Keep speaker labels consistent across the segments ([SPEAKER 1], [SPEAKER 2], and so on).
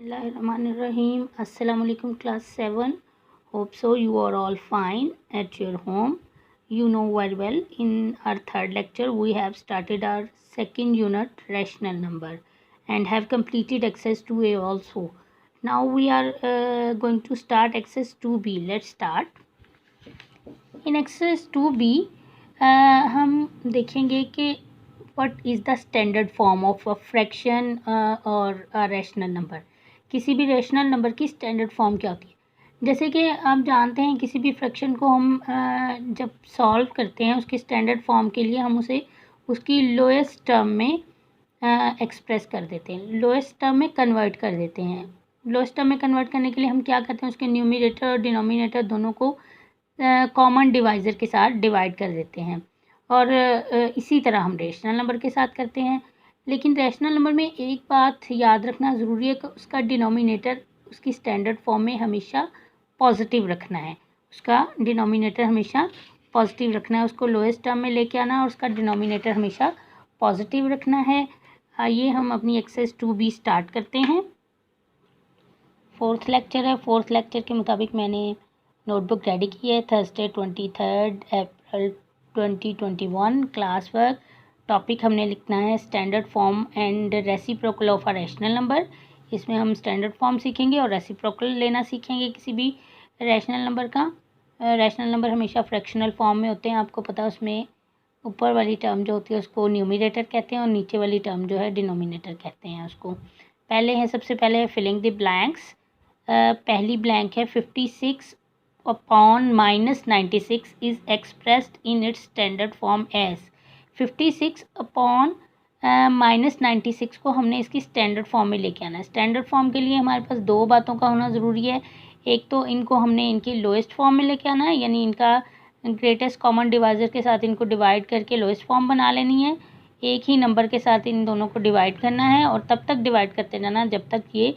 [SPEAKER 1] Bismillahirrahmanirrahim. Assalamu alaikum class 7. Hope so you are all fine at your home. You know very well in our third lecture we have started our second unit rational number and have completed exercise 2A also. Now we are going to start exercise 2B. Let's start. In exercise 2B हम देखेंगे कि what is the standard form of a fraction और a rational number. किसी भी rational number की standard form क्या होती है। जैसे कि आप जानते हैं किसी भी फ्रैक्शन को हम जब सॉल्व करते हैं उसकी स्टैंडर्ड फॉर्म के लिए हम उसे उसकी लोएस्ट टर्म में एक्सप्रेस कर देते हैं, लोएस्ट टर्म में कन्वर्ट कर देते हैं। लोएस्ट टर्म में कन्वर्ट करने के लिए हम क्या करते हैं, उसके न्यूमरेटर और डिनोमिनेटर दोनों को कॉमन डिवाइज़र के साथ डिवाइड कर देते हैं और इसी तरह हम रेशनल नंबर के साथ करते हैं। लेकिन रैशनल नंबर में एक बात याद रखना ज़रूरी है कि उसका डिनोमिनेटर उसकी स्टैंडर्ड फॉर्म में हमेशा पॉजिटिव रखना है। उसका डिनोमिनेटर हमेशा पॉजिटिव रखना है, उसको लोएस्ट टर्म में लेके आना और उसका डिनोमिनेटर हमेशा पॉजिटिव रखना है। आइए हम अपनी एक्सरसाइज 2B स्टार्ट करते हैं। फोर्थ लेक्चर है। फोर्थ लेक्चर के मुताबिक मैंने नोटबुक रेडी की है। थर्सडे 23 अप्रैल 2021 क्लास वर्क। टॉपिक हमने लिखना है standard form and reciprocal of a rational number. इसमें हम स्टैंडर्ड फॉर्म सीखेंगे और रेसिप्रोकल लेना सीखेंगे किसी भी रैशनल नंबर का। रैशनल नंबर हमेशा फ्रैक्शनल फॉर्म में होते हैं, आपको पता है। उसमें ऊपर वाली टर्म जो होती है उसको न्यूमरेटर कहते हैं और नीचे वाली टर्म जो है डिनोमिनेटर कहते हैं उसको। पहले है सबसे पहले है फिलिंग द ब्लैंक्स। पहली ब्लैंक है 56 upon -96 is expressed in its standard form as 56 upon -96 को हमने इसकी स्टैंडर्ड फॉर्म में लेके आना है। स्टैंडर्ड फॉर्म के लिए हमारे पास दो बातों का होना ज़रूरी है। एक तो इनको हमने इनकी लोएस्ट फॉर्म में लेके आना है, यानी इनका ग्रेटेस्ट कॉमन डिवाइज़र के साथ इनको डिवाइड करके लोएस्ट फॉर्म बना लेनी है। एक ही नंबर के साथ इन दोनों को डिवाइड करना है और तब तक डिवाइड करते जाना जब तक ये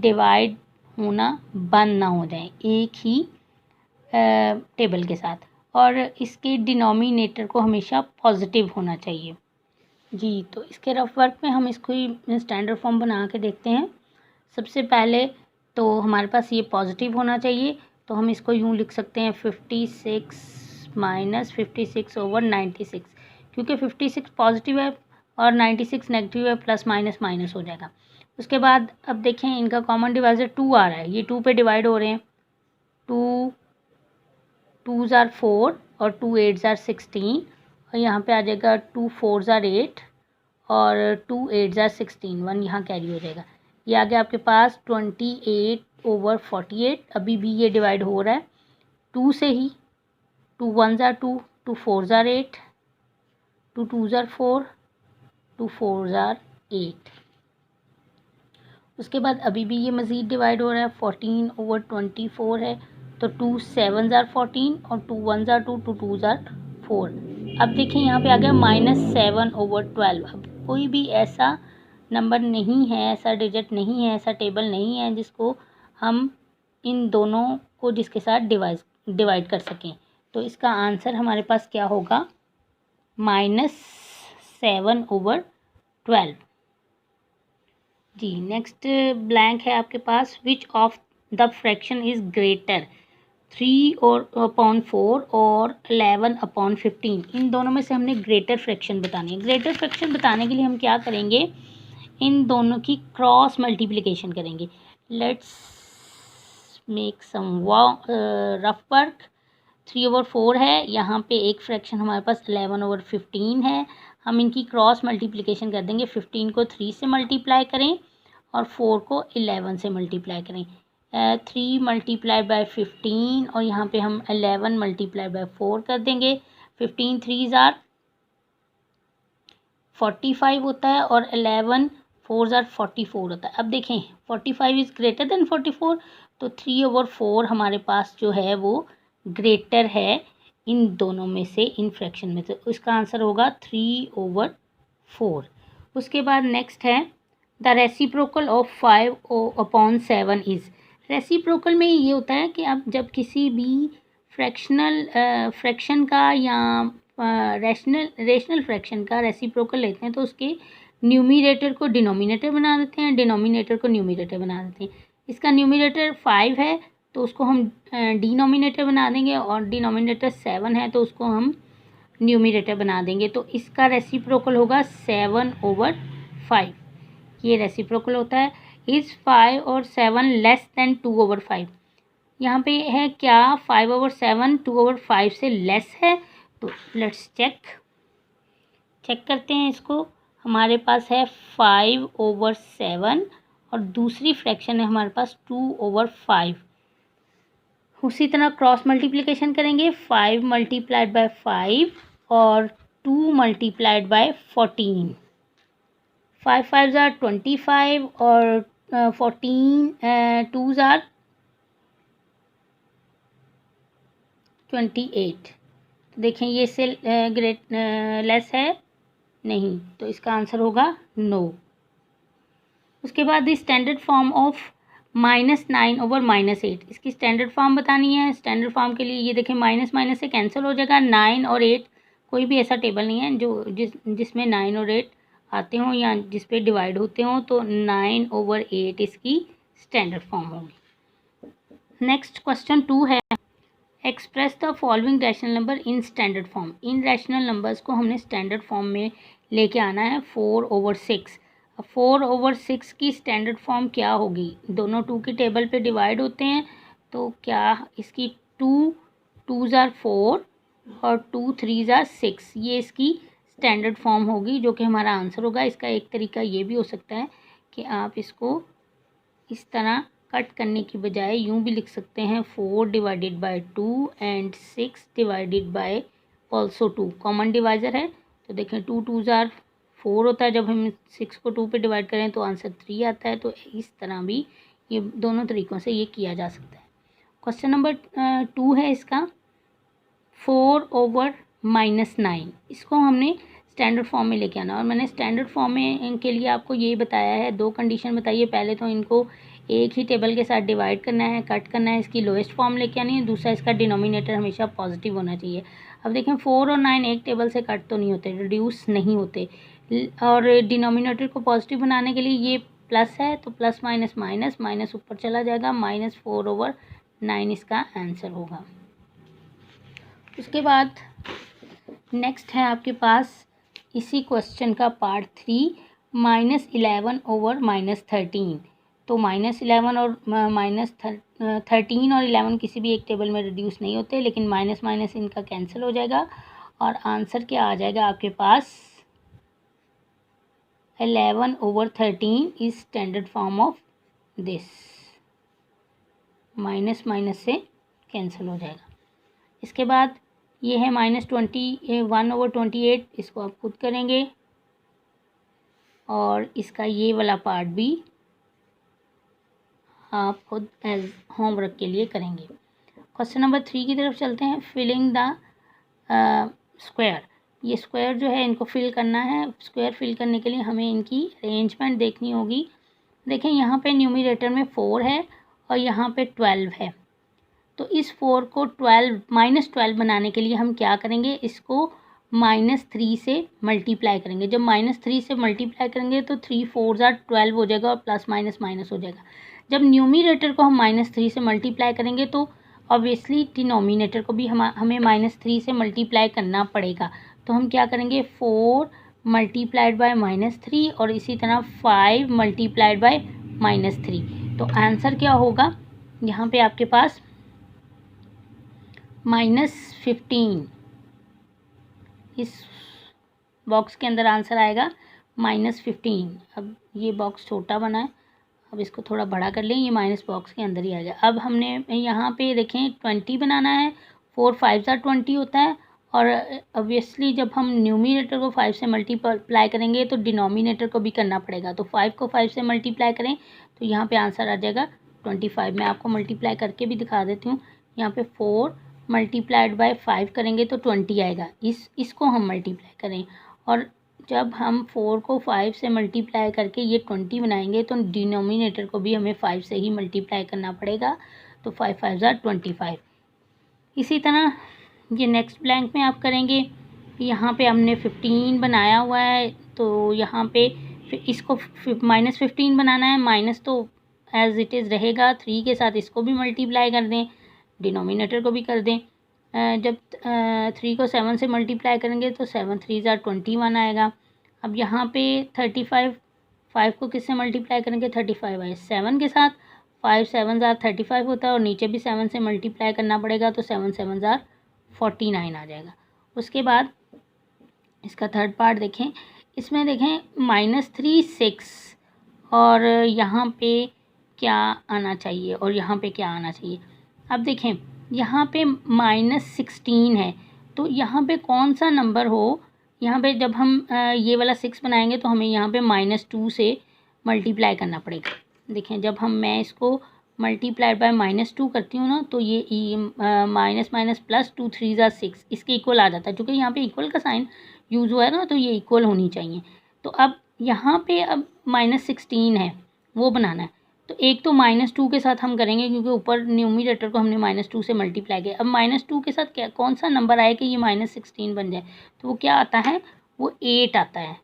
[SPEAKER 1] डिवाइड होना बंद ना हो जाए एक ही टेबल के साथ, और इसके डिनोमिनेटर को हमेशा पॉजिटिव होना चाहिए जी। तो इसके रफ वर्क में हम इसको ही स्टैंडर्ड फॉर्म बना के देखते हैं। सबसे पहले तो हमारे पास ये पॉजिटिव होना चाहिए, तो हम इसको यूँ लिख सकते हैं 56 माइनस 56 ओवर 96, क्योंकि 56 पॉजिटिव है और 96 नेगेटिव है, प्लस माइनस माइनस हो जाएगा। उसके बाद अब देखें इनका कॉमन डिवाइज़र 2 आ रहा है, ये 2 पे डिवाइड हो रहे हैं। 2 2s are 4 और 2 8s are 16 और यहाँ पे आ जाएगा 2 4s are 8 और 2 8s are 16, 1 यहाँ कैरी हो जाएगा। ये आ गया आपके पास 28 ओवर 48। अभी भी ये डिवाइड हो रहा है 2 से ही। 2 1s are 2, 2 4s are 8, 2 2s are 4, 2 4s are 8। उसके बाद अभी भी ये मज़ीद डिवाइड हो रहा है 14 ओवर 24 है, तो 2 7s are 14 और 2 1s are 2, 2 2s are 4। अब देखिए यहाँ पे आ गया -7 ओवर 12। अब कोई भी ऐसा नंबर नहीं है, ऐसा डिजिट नहीं है, ऐसा टेबल नहीं है जिसको हम इन दोनों को जिसके साथ डिवाइड कर सकें। तो इसका आंसर हमारे पास क्या होगा, -7 ओवर 12 जी। नेक्स्ट ब्लैंक है आपके पास, which of the fraction is greater 3 और अपॉन 4 और 11 अपॉन 15। इन दोनों में से हमने ग्रेटर फ्रैक्शन बतानी है। ग्रेटर फ्रैक्शन बताने के लिए हम क्या करेंगे, इन दोनों की क्रॉस मल्टीप्लिकेशन करेंगे। Let's make some rough work. 3 over 4 है, यहाँ पे एक फ्रैक्शन हमारे पास 11 ओवर 15 है। हम इनकी क्रॉस मल्टीप्लिकेशन कर देंगे। 15 को 3 से मल्टीप्लाई करें और 4 को 11 से मल्टीप्लाई करें। 3 मल्टीप्लाई बाय 15 और यहाँ पे हम 11 मल्टीप्लाई बाय 4 कर देंगे। 15 3s are 45 होता है और 11 4s are 44 होता है। अब देखें 45 इज़ ग्रेटर देन 44, तो 3 ओवर 4 हमारे पास जो है वो ग्रेटर है इन दोनों में से, इन फ्रैक्शन में। तो इसका आंसर होगा 3 ओवर 4। उसके बाद नेक्स्ट है the reciprocal of 5 upon 7 is. Reciprocal में ये होता है कि आप जब किसी भी फ्रैक्शन का या रेशनल फ्रैक्शन का रेसिप्रोकल लेते हैं तो उसके न्यूमिनेटर को डिनोमिनेटर बना देते हैं, डिनोमिनेटर को न्यूमिनेटर बना देते हैं। इसका न्यूमिनेटर 5 है तो उसको हम डिनोमिनेटर बना देंगे, और डिनोमिनेटर 7 है तो उसको हम न्यूमिनेटर बना देंगे। तो इसका रेसिप्रोकल होगा 7/5। ये रेसिप्रोकल होता है। इज़ 5 और 7 लेस देन 2/5। यहाँ पे है क्या 5/7 2/5 से लेस है? तो लेट्स चेक करते हैं इसको। हमारे पास है 5/7 और दूसरी फ्रैक्शन है हमारे पास 2/5। उसी तरह क्रॉस मल्टीप्लिकेशन करेंगे, 5 मल्टीप्लाइड बाय 5 और 2 मल्टीप्लाइड बाय 14। 5 5 ज़ार 25 और 14 2 ज़ार 28। देखें ये से लेस है नहीं, तो इसका आंसर होगा नो। उसके बाद स्टैंडर्ड फॉर्म ऑफ -9/-8। इसकी स्टैंडर्ड फॉर्म बतानी है। स्टैंडर्ड फॉर्म के लिए ये देखें माइनस माइनस से कैंसिल हो जाएगा। 9 और 8 कोई भी ऐसा टेबल नहीं है जो जिसमें 9 और 8 आते हों या जिस पे डिवाइड होते हों, तो 9/8 इसकी स्टैंडर्ड फॉर्म होगी। नेक्स्ट क्वेश्चन 2 है, express the following rational number in standard form. In rational numbers को हमने स्टैंडर्ड फॉर्म में लेके आना है। 4/6। 4/6 की स्टैंडर्ड फॉर्म क्या होगी? दोनों 2 की टेबल पे डिवाइड होते हैं, तो क्या इसकी 2 ज़ार 4 और 2 3 ज़ार 6, ये इसकी स्टैंडर्ड फॉर्म होगी, जो कि हमारा आंसर होगा। इसका एक तरीका ये भी हो सकता है कि आप इसको इस तरह कट करने की बजाय यूं भी लिख सकते हैं, 4/2 and 6 divided by also 2। Common divisor है तो देखें 2 2 ज़ार 4 होता है। जब हम 6 को 2 पे डिवाइड करें तो आंसर 3 आता है। तो इस तरह भी ये दोनों तरीक़ों से ये किया जा सकता है। क्वेश्चन नंबर 2 है इसका 4/-9। इसको हमने स्टैंडर्ड फॉर्म में लेके आना, और मैंने स्टैंडर्ड फॉर्म में इनके लिए आपको ये बताया है। 2 कंडीशन बताइए। पहले तो इनको एक ही टेबल के साथ डिवाइड करना है, कट करना है, इसकी लोएस्ट फॉर्म लेके आनी है। दूसरा, इसका डिनोमिनेटर हमेशा पॉजिटिव होना चाहिए। अब देखें 4 और 9 एक टेबल से कट तो नहीं होते, रिड्यूस नहीं होते, और डिनोमिनेटर को पॉजिटिव बनाने के लिए ये प्लस है तो प्लस माइनस माइनस माइनस ऊपर चला जाएगा, -4/9 इसका आंसर होगा। उसके बाद नेक्स्ट है आपके पास इसी क्वेश्चन का पार्ट 3, -11/-13। तो -11 और -13 और 11 किसी भी एक टेबल में रिड्यूस नहीं होते, लेकिन माइनस माइनस इनका कैंसिल हो जाएगा और आंसर क्या आ जाएगा आपके पास? 11/13 is standard form of this. Minus minus से कैंसिल हो जाएगा। इसके बाद ये है -21/28। इसको आप खुद करेंगे, और इसका ये वाला पार्ट भी आप खुद एज होमवर्क के लिए करेंगे। क्वेश्चन नंबर 3 की तरफ चलते हैं। Filling the square. ये स्क्वायर जो है इनको फिल करना है। स्क्वायर फिल करने के लिए हमें इनकी अरेंजमेंट देखनी होगी। देखें यहाँ पे न्यूमरेटर में 4 है और यहाँ पे 12 है। तो इस 4 को -12 बनाने के लिए हम क्या करेंगे? इसको -3 से मल्टीप्लाई करेंगे। जब -3 से मल्टीप्लाई करेंगे तो 3 4 ज़ार 12 हो जाएगा और प्लस माइनस माइनस हो जाएगा। जब न्यूमरेटर को हम -3 से मल्टीप्लाई करेंगे तो ऑब्वियसली डिनोमिनेटर को भी हमें -3 से मल्टीप्लाई करना पड़ेगा। तो हम क्या करेंगे? 4 मल्टीप्लाइड बाय -3 और इसी तरह 5 मल्टीप्लाइड बाय -3। तो आंसर क्या होगा यहाँ पे आपके पास? -15। इस बॉक्स के अंदर आंसर आएगा -15। अब ये बॉक्स छोटा बना है, अब इसको थोड़ा बड़ा कर लें, ये माइनस बॉक्स के अंदर ही आ जाए। अब हमने यहाँ पे देखें 20 बनाना है। 4 5 ज़ार 20 होता है, और ऑब्वियसली जब हम न्यूमिनेटर को 5 से मल्टीप्लाई करेंगे तो डिनोमिनेटर को भी करना पड़ेगा। तो 5 को 5 से मल्टीप्लाई करें तो यहाँ पे आंसर आ जाएगा 25। मैं आपको मल्टीप्लाई करके भी दिखा देती हूँ। यहाँ पे 4 मल्टीप्लाइड बाय 5 करेंगे तो 20 आएगा। इसको हम मल्टीप्लाई करें, और जब हम 4 को 5 से मल्टीप्लाई करके ये 20 बनाएंगे तो डिनोमिनेटर को भी हमें 5 से ही मल्टीप्लाई करना पड़ेगा। तो 5 5 ज़ार 25। इसी तरह ये नेक्स्ट ब्लैंक में आप करेंगे। यहाँ पे हमने 15 बनाया हुआ है, तो यहाँ पे फिर इसको -15 बनाना है, माइनस तो एज इट इज़ रहेगा, 3 के साथ इसको भी मल्टीप्लाई कर दें, डिनोमिनेटर को भी कर दें। जब 3 को 7 से मल्टीप्लाई करेंगे तो 7 3 ज़ा 21 आएगा। अब यहाँ पे 35, 5 को किससे मल्टीप्लाई करेंगे, 35 आए 7 के साथ, 5 7 ज़ा 35 होता है और नीचे भी 7 से मल्टीप्लाई करना पड़ेगा तो 7 7 ज़ा 49 आ जाएगा। उसके बाद इसका थर्ड पार्ट देखें, इसमें देखें -3 6 और यहाँ पे क्या आना चाहिए और यहाँ पे क्या आना चाहिए। अब देखें यहाँ पे -16 है, तो यहाँ पे कौन सा नंबर हो, यहाँ पे जब हम ये वाला 6 बनाएंगे तो हमें यहाँ पे -2 से मल्टीप्लाई करना पड़ेगा। देखें जब मैं इसको मल्टीप्लाई बाय -2 करती हूँ ना तो ये माइनस माइनस प्लस 2 3 ज़ा 6 इसके इक्वल आ जाता है, क्योंकि यहाँ पे इक्वल का साइन यूज़ हुआ है ना तो ये इक्वल होनी चाहिए। तो अब यहाँ पे अब -16 है वो बनाना है, तो एक तो -2 के साथ हम करेंगे क्योंकि ऊपर न्यूमरेटर को हमने -2 से मल्टीप्लाई किया। अब -2 के साथ क्या कौन सा नंबर आए कि ये -16 बन जाए, तो वो क्या आता है, वो 8 आता है।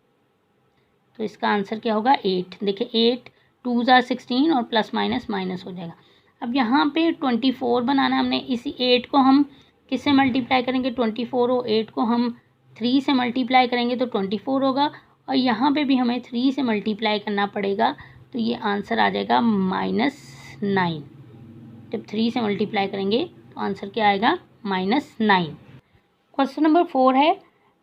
[SPEAKER 1] तो इसका आंसर क्या होगा, 8। देखिए 8 2 ज़ा 16 और प्लस माइनस माइनस हो जाएगा। अब यहाँ पे 24 बनाना हमने, इसी 8 को हम किससे मल्टीप्लाई करेंगे, 24 हो 8 को हम 3 से मल्टीप्लाई करेंगे तो 24 होगा, और यहाँ पे भी हमें 3 से मल्टीप्लाई करना पड़ेगा तो ये आंसर आ जाएगा -9। जब 3 से मल्टीप्लाई करेंगे तो आंसर क्या आएगा, -9। क्वेश्चन नंबर 4 है,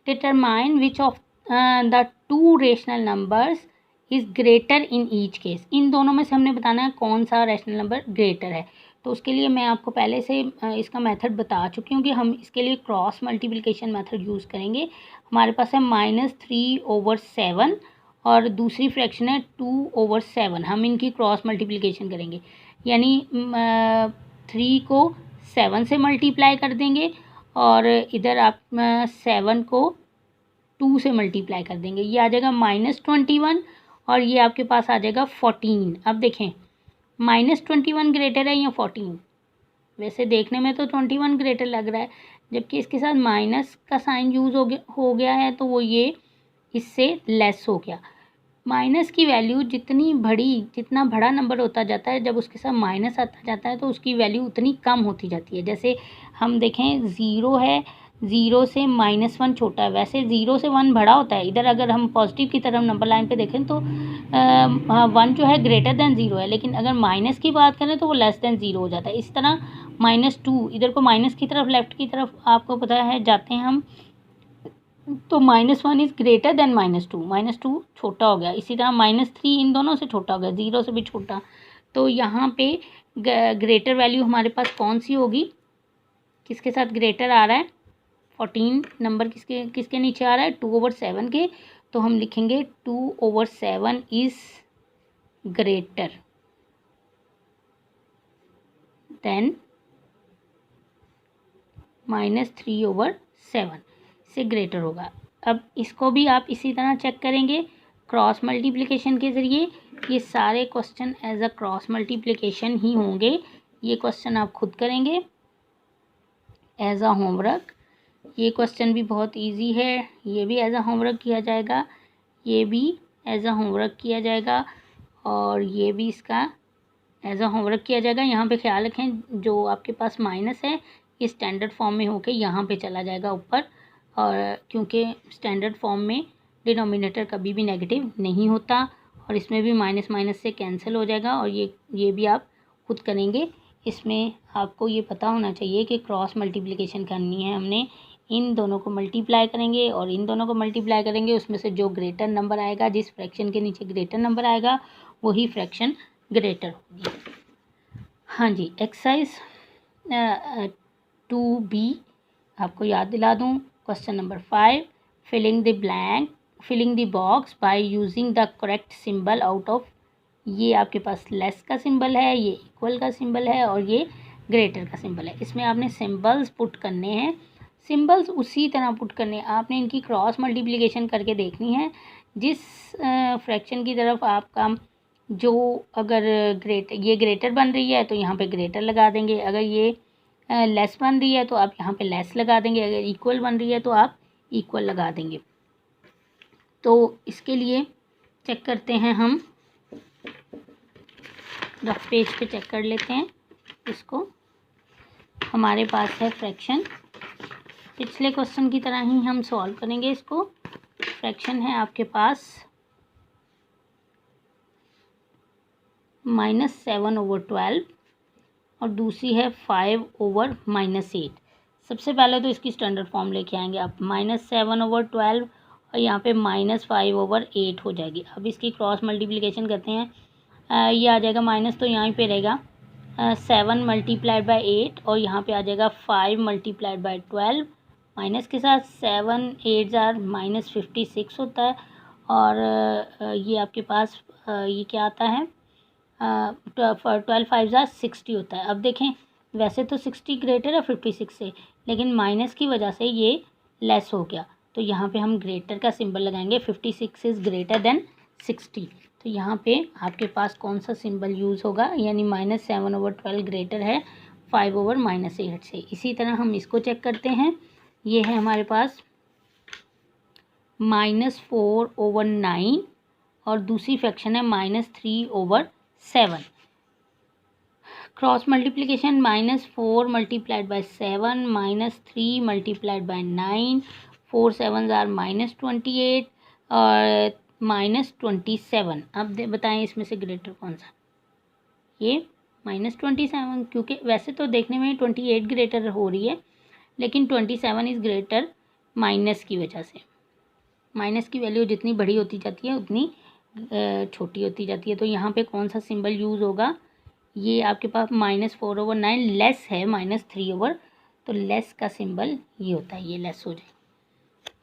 [SPEAKER 1] determine which of the 2 rational numbers is greater in each case. इन दोनों में से हमने बताना है कौन सा रैशनल नंबर ग्रेटर है। तो उसके लिए मैं आपको पहले से इसका मेथड बता चुकी हूँ कि हम इसके लिए क्रॉस मल्टीप्लिकेशन मेथड यूज़ करेंगे। हमारे पास है -3/7 और दूसरी फ्रैक्शन है 2/7। हम इनकी क्रॉस मल्टीप्लिकेशन करेंगे, यानी 3 को 7 से मल्टीप्लाई कर देंगे और इधर आप 7 को 2 से मल्टीप्लाई कर देंगे, ये आ जाएगा -21 और ये आपके पास आ जाएगा 14। अब देखें -21 ग्रेटर है या 14, वैसे देखने में तो 21 ग्रेटर लग रहा है, जबकि इसके साथ माइनस का साइन यूज़ हो गया है तो वो ये इससे लेस हो गया। माइनस की वैल्यू जितना बड़ा नंबर होता जाता है, जब उसके साथ माइनस आता जाता है तो उसकी वैल्यू उतनी कम होती जाती है। जैसे हम देखें 0 है, 0 से -1 छोटा है, वैसे 0 से 1 बड़ा होता है। इधर अगर हम पॉजिटिव की तरफ नंबर लाइन पे देखें तो 1 जो है ग्रेटर देन 0 है, लेकिन अगर माइनस की बात करें तो वो लेस देन 0 हो जाता है। इस तरह -2 इधर को माइनस की तरफ लेफ्ट की तरफ आपको पता है जाते हैं हम, तो -1 इज़ ग्रेटर देन -2 छोटा हो गया। इसी तरह -3 इन दोनों से छोटा हो गया, 0 से भी छोटा। तो यहाँ पे ग्रेटर वैल्यू हमारे पास कौन सी होगी, किसके साथ ग्रेटर आ रहा है, 14 नंबर किसके नीचे आ रहा है, 2/7 के। तो हम लिखेंगे 2/7 इज़ ग्रेटर देन -3/7, से ग्रेटर होगा। अब इसको भी आप इसी तरह चेक करेंगे क्रॉस मल्टीप्लिकेशन के ज़रिए। ये सारे question as a cross multiplication ही होंगे। ये क्वेश्चन आप खुद करेंगे एज अ होमवर्क। ये क्वेश्चन भी बहुत इजी है, ये भी एज अ होमवर्क किया जाएगा, ये भी एज अ होमवर्क किया जाएगा और ये भी इसका एज अ होमवर्क किया जाएगा। यहाँ पे ख्याल रखें जो आपके पास माइनस है ये स्टैंडर्ड फॉर्म में होके यहाँ पे चला जाएगा ऊपर, और क्योंकि स्टैंडर्ड फॉर्म में डिनोमिनेटर कभी भी नेगेटिव नहीं होता और इसमें भी माइनस माइनस से कैंसिल हो जाएगा। और ये भी आप खुद करेंगे। इसमें आपको ये पता होना चाहिए कि क्रॉस मल्टीप्लिकेशन करनी है हमने, इन दोनों को मल्टीप्लाई करेंगे और इन दोनों को मल्टीप्लाई करेंगे, उसमें से जो ग्रेटर नंबर आएगा, जिस फ्रैक्शन के नीचे ग्रेटर नंबर आएगा वही फ्रैक्शन ग्रेटर होगी। हाँ जी, एक्सरसाइज 2B आपको याद दिला दूँ, question number 5, filling the box by using the correct symbol out of. ये आपके पास लेस का सिंबल है, ये इक्वल का सिंबल है और ये ग्रेटर का सिंबल है। इसमें आपने सिंबल्स पुट करने हैं, सिंबल्स उसी तरह पुट करने हैं, आपने इनकी क्रॉस मल्टीप्लिकेशन करके देखनी है। जिस फ्रैक्शन की तरफ आपका जो अगर ये ग्रेटर बन रही है तो यहाँ पे ग्रेटर लगा देंगे, अगर ये लेस बन रही है तो आप यहाँ पे लेस लगा देंगे, अगर इक्वल बन रही है तो आप इक्वल लगा देंगे। तो इसके लिए चेक करते हैं, हम रफ पेज पे चेक कर लेते हैं इसको। हमारे पास है फ्रैक्शन, पिछले क्वेश्चन की तरह ही हम सॉल्व करेंगे इसको। फ्रैक्शन है आपके पास -7/12 और दूसरी है 5/-8। सबसे पहले तो इसकी स्टैंडर्ड फॉर्म लेके आएंगे आप। -7/12 और यहाँ पे -5/8 हो जाएगी। अब इसकी क्रॉस मल्टीप्लिकेशन करते हैं। ये आ जाएगा माइनस, तो यहाँ पे रहेगा 7 × 8 और यहाँ पे आ जाएगा 5 × 12। माइनस के साथ 7 8 -56 होता है। और ये आपके पास ये क्या आता है, 12 5 60 होता है। अब देखें, वैसे तो 60 ग्रेटर है 56 से, लेकिन माइनस की वजह से ये लेस हो गया, तो यहाँ पे हम ग्रेटर का सिंबल लगाएंगे। 56 इज़ ग्रेटर देन 60, तो यहाँ पे आपके पास कौन सा सिंबल यूज़ होगा, यानी -7/12 ग्रेटर है 5/-8 से। इसी तरह हम इसको चेक करते हैं। ये है हमारे पास -4/9 और दूसरी फ्रैक्शन है -3/7। क्रॉस मल्टीप्लिकेशन -4 × 7 -3 × 9, 4 7 -28 और -27। अब बताएं इसमें से ग्रेटर कौन सा, ये -27, क्योंकि वैसे तो देखने में 28 ग्रेटर हो रही है, लेकिन 27 इज़ ग्रेटर माइनस की वजह से। माइनस की वैल्यू जितनी बड़ी होती जाती है उतनी छोटी होती जाती है। तो यहाँ पे कौन सा सिंबल यूज़ होगा, ये आपके पास -4/9 लेस है -3/, तो लेस का सिंबल ये होता है, ये लेस हो जाए।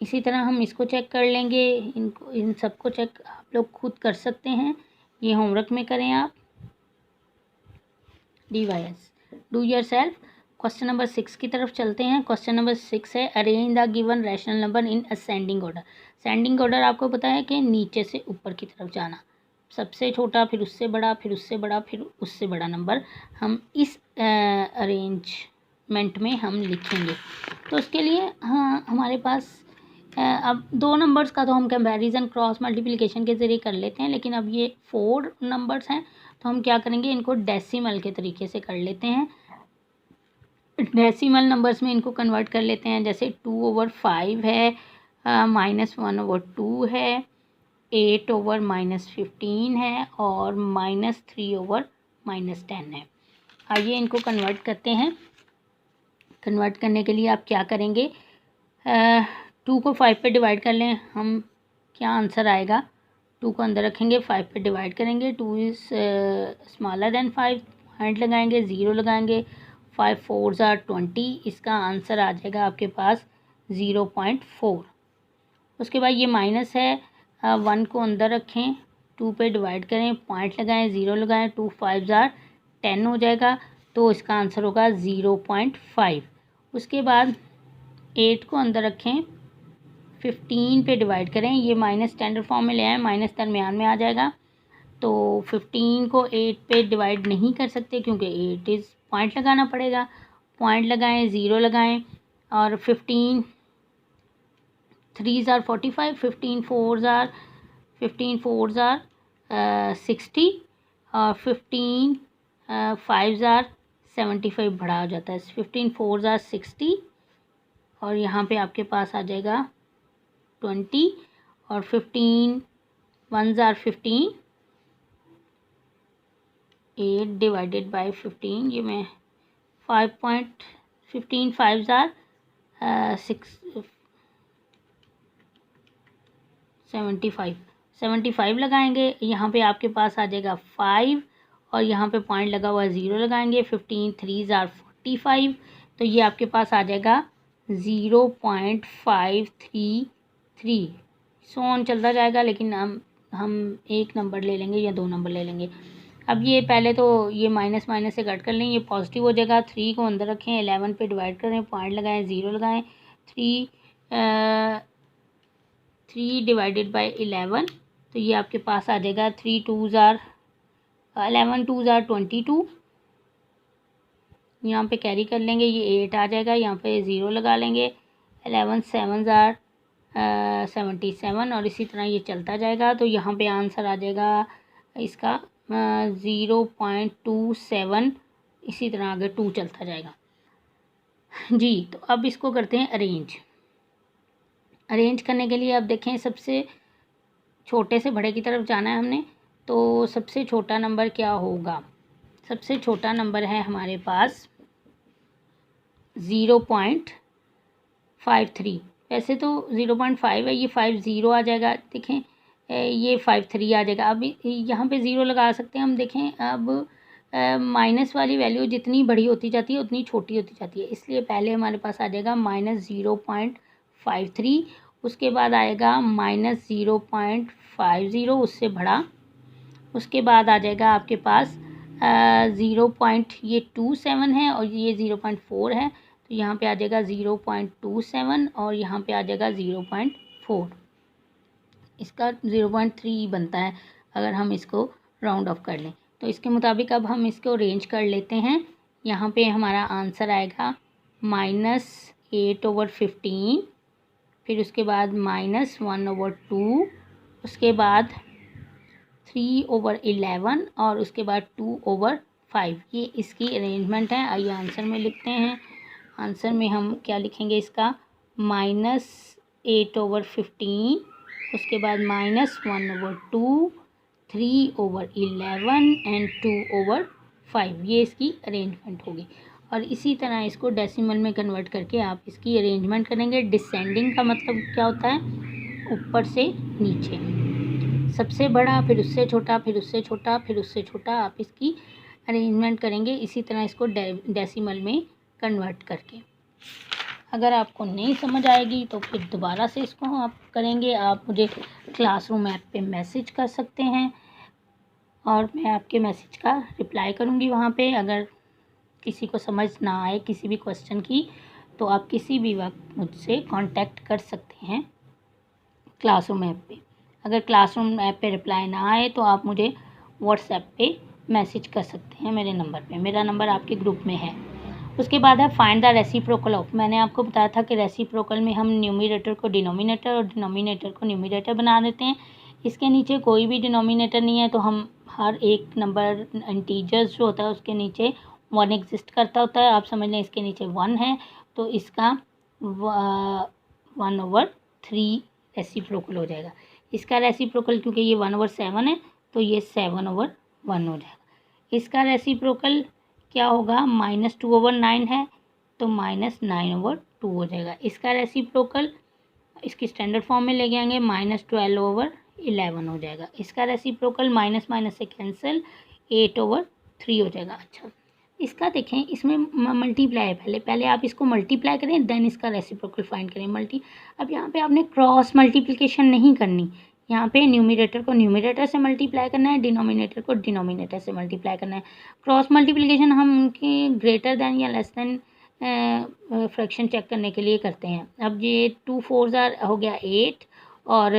[SPEAKER 1] इसी तरह हम इसको चेक कर लेंगे। इनको, इन सबको चेक आप लोग खुद कर सकते हैं, ये होमवर्क में करें आप। DYS do your self. Question number 6 की तरफ चलते हैं। क्वेश्चन नंबर 6 है arrange the given rational number in ascending order. Ascending order आपको पता है कि नीचे से ऊपर की तरफ जाना, सबसे छोटा, फिर उससे बड़ा, फिर उससे बड़ा, फिर उससे बड़ा नंबर हम इस अरेंजमेंट में हम लिखेंगे। तो उसके लिए हाँ, हमारे पास अब 2 नंबर्स का तो हम कंपैरिजन क्रॉस मल्टीप्लिकेशन के ज़रिए कर लेते हैं, लेकिन अब ये 4 नंबर्स हैं, तो हम क्या करेंगे, इनको डेसिमल के तरीके से कर लेते हैं। डेसिमल नंबर्स में इनको कन्वर्ट कर लेते हैं। जैसे 2/5 है, -1/2 है, 8/-15 है और -3/-10 है। आइए इनको कन्वर्ट करते हैं। कन्वर्ट करने के लिए आप क्या करेंगे, 2 को 5 पे डिवाइड कर लें हम, क्या आंसर आएगा। 2 को अंदर रखेंगे, 5 पे डिवाइड करेंगे, 2 इज़ स्मॉलर देन 5, पॉइंट लगाएंगे, 0 लगाएंगे, 5 4 20, इसका आंसर आ जाएगा आपके पास 0.4। उसके बाद ये माइनस है, 1 को अंदर रखें, 2 पे डिवाइड करें, पॉइंट लगाएं, 0 लगाएं, 2 5 10 हो जाएगा, तो इसका आंसर होगा 0.5। उसके बाद 8 को अंदर रखें, 15 पे डिवाइड करें, ये माइनस स्टैंडर्ड फॉर्म में ले आए, माइनस दरमियान में आ जाएगा, तो 15 को 8 पे डिवाइड नहीं कर सकते क्योंकि 8 इज़, पॉइंट लगाना पड़ेगा, पॉइंट लगाएं, 0 लगाएं और 15 3 45, 15 4 60 और 15 5 75 बड़ा हो जाता है। 15 4 60 और यहाँ पे आपके पास आ जाएगा 20 और 15 1 15, 8 डिवाइडेड बाई 15, ये मैं 5.15 5 75 लगाएंगे। यहाँ पे आपके पास आ जाएगा 5 और यहाँ पे पॉइंट लगा हुआ है, 0 लगाएंगे, 15 3 45, तो ये आपके पास आ जाएगा 0.533। सो ऑन चलता जाएगा, लेकिन हम एक नंबर ले लेंगे या 2 नंबर ले लेंगे। अब ये पहले तो ये माइनस माइनस से कट कर लें, ये पॉजिटिव हो जाएगा। 3 को अंदर रखें, 11 पे डिवाइड करें, पॉइंट लगाएं, 0 लगाएं, 3 डिवाइडेड बाई 11, तो ये आपके पास आ जाएगा 3 2 11 2 22। यहाँ पे कैरी कर लेंगे, ये 8 आ जाएगा, यहाँ पे 0 लगा लेंगे, 11 7 77 और इसी तरह ये चलता जाएगा। तो यहाँ पे आंसर आ जाएगा इसका 0.27, इसी तरह आगे 2 चलता जाएगा जी। तो अब इसको करते हैं अरेंज करने के लिए अब देखें सबसे छोटे से बड़े की तरफ जाना है हमने। तो सबसे छोटा नंबर क्या होगा? सबसे छोटा नंबर है हमारे पास 0.53। वैसे तो 0.5 है, ये 50 आ जाएगा। देखें ये 53 आ जाएगा। अब यहाँ पे 0 लगा सकते हैं हम। देखें अब माइनस वाली वैल्यू जितनी बड़ी होती जाती है उतनी छोटी होती जाती है, इसलिए पहले हमारे पास आ जाएगा -0.53, उसके बाद आएगा -0.50 उससे बड़ा, उसके बाद आ जाएगा आपके पास 0.27 है और ये 0.4 है, तो यहाँ पे आ जाएगा 0.27 और यहाँ पे आ जाएगा 0.4। इसका 0.3 बनता है अगर हम इसको राउंड ऑफ कर लें। तो इसके मुताबिक अब हम इसको रेंज कर लेते हैं। यहाँ पे हमारा आंसर आएगा -8/15, फिर उसके बाद -1/2, उसके बाद 3/11 और उसके बाद 2/5। ये इसकी अरेंजमेंट है। आइए आंसर में लिखते हैं। आंसर में हम क्या लिखेंगे इसका -8/15, उसके बाद -1/2, 3/11 एंड 2/5। ये इसकी अरेंजमेंट होगी। और इसी तरह इसको डेसिमल में कन्वर्ट करके आप इसकी अरेंजमेंट करेंगे। डिसेंडिंग का मतलब क्या होता है? ऊपर से नीचे, सबसे बड़ा, फिर उससे छोटा, फिर उससे छोटा, फिर उससे छोटा, आप इसकी अरेंजमेंट करेंगे इसी तरह इसको डेसिमल में कन्वर्ट करके। अगर आपको नहीं समझ आएगी तो फिर दोबारा से इसको आप करेंगे। आप मुझे क्लासरूम ऐप पे मैसेज कर सकते हैं और मैं आपके मैसेज का रिप्लाई करूँगी वहाँ पे। अगर किसी को समझ ना आए किसी भी क्वेश्चन की, तो आप किसी भी वक्त मुझसे कांटेक्ट कर सकते हैं क्लासरूम ऐप पे। अगर क्लासरूम ऐप पे रिप्लाई ना आए तो आप मुझे व्हाट्सएप पे मैसेज कर सकते हैं मेरे नंबर पे। मेरा नंबर आपके ग्रुप में है। उसके बाद है फाइंड द रेसिप्रोकल ऑफ। मैंने आपको बताया था कि रेसिप्रोकल में हम न्यूमरेटर को डिनोमिनेटर और डिनोमिनेटर को न्यूमरेटर बना देते हैं। इसके नीचे कोई भी डिनोमिनेटर नहीं है तो हम हर एक नंबर इंटीजर्स जो होता है उसके नीचे 1 एग्जिस्ट करता होता है। आप समझ लें इसके नीचे 1 है तो इसका 1/3 रेसिप्रोकल हो जाएगा। इसका रेसिप्रोकल क्योंकि ये 1/7 है तो ये 7/1 हो जाएगा। इसका रेसिप्रोकल क्या होगा? -2/9 है तो -9/2 हो जाएगा। इसका रेसिप्रोकल इसकी स्टैंडर्ड फॉर्म में ले जाएंगे -12/11 हो जाएगा। इसका रेसिप्रोकल माइनस माइनस से कैंसिल 8/3 हो जाएगा। अच्छा, इसका देखें, इसमें मल्टीप्लाई है। पहले आप इसको मल्टीप्लाई करें देन इसका रेसिप्रोकल फाइंड करें। अब यहाँ पे आपने क्रॉस मल्टीप्लिकेशन नहीं करनी। यहाँ पे न्यूमरेटर को न्यूमरेटर से मल्टीप्लाई करना है, डिनोमिनेटर को डिनोमिनेटर से मल्टीप्लाई करना है। क्रॉस मल्टीप्लिकेशन हम उनके ग्रेटर दैन या लेस दैन फ्रैक्शन चेक करने के लिए करते हैं। अब ये 2 4 हो गया 8 और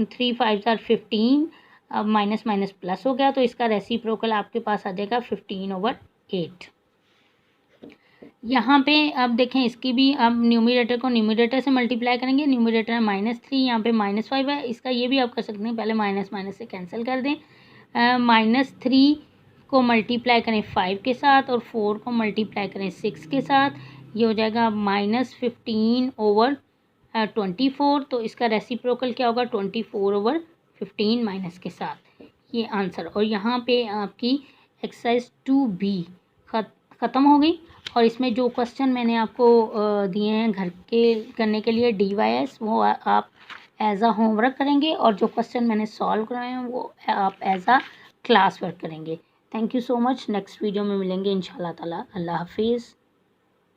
[SPEAKER 1] 3 5 15। अब माइनस माइनस प्लस हो गया तो इसका रेसिप्रोकल आपके पास आ जाएगा 15/8। यहाँ पे अब देखें इसकी भी अब न्यूमरेटर को न्यूमरेटर से मल्टीप्लाई करेंगे। न्यूमरेटर है -3, यहाँ पे -5 है। इसका ये भी आप कर सकते हैं, पहले माइनस माइनस से कैंसिल कर दें। -3 को मल्टीप्लाई करें 5 के साथ और 4 को मल्टीप्लाई करें 6 के साथ, ये हो जाएगा -15/24। तो इसका रेसिप्रोकल क्या होगा? 24/15 माइनस के साथ, ये आंसर। और यहाँ पे आपकी एक्सरसाइज 2B ख़त्म हो गई। और इसमें जो क्वेश्चन मैंने आपको दिए हैं घर के करने के लिए DYS, वो आप एज अ होमवर्क करेंगे और जो क्वेश्चन मैंने सॉल्व कराए हैं वो आप एज अ क्लास वर्क करेंगे। Thank you so much. Next video में मिलेंगे इंशाल्लाह ताला। अल्लाह हाफिज़।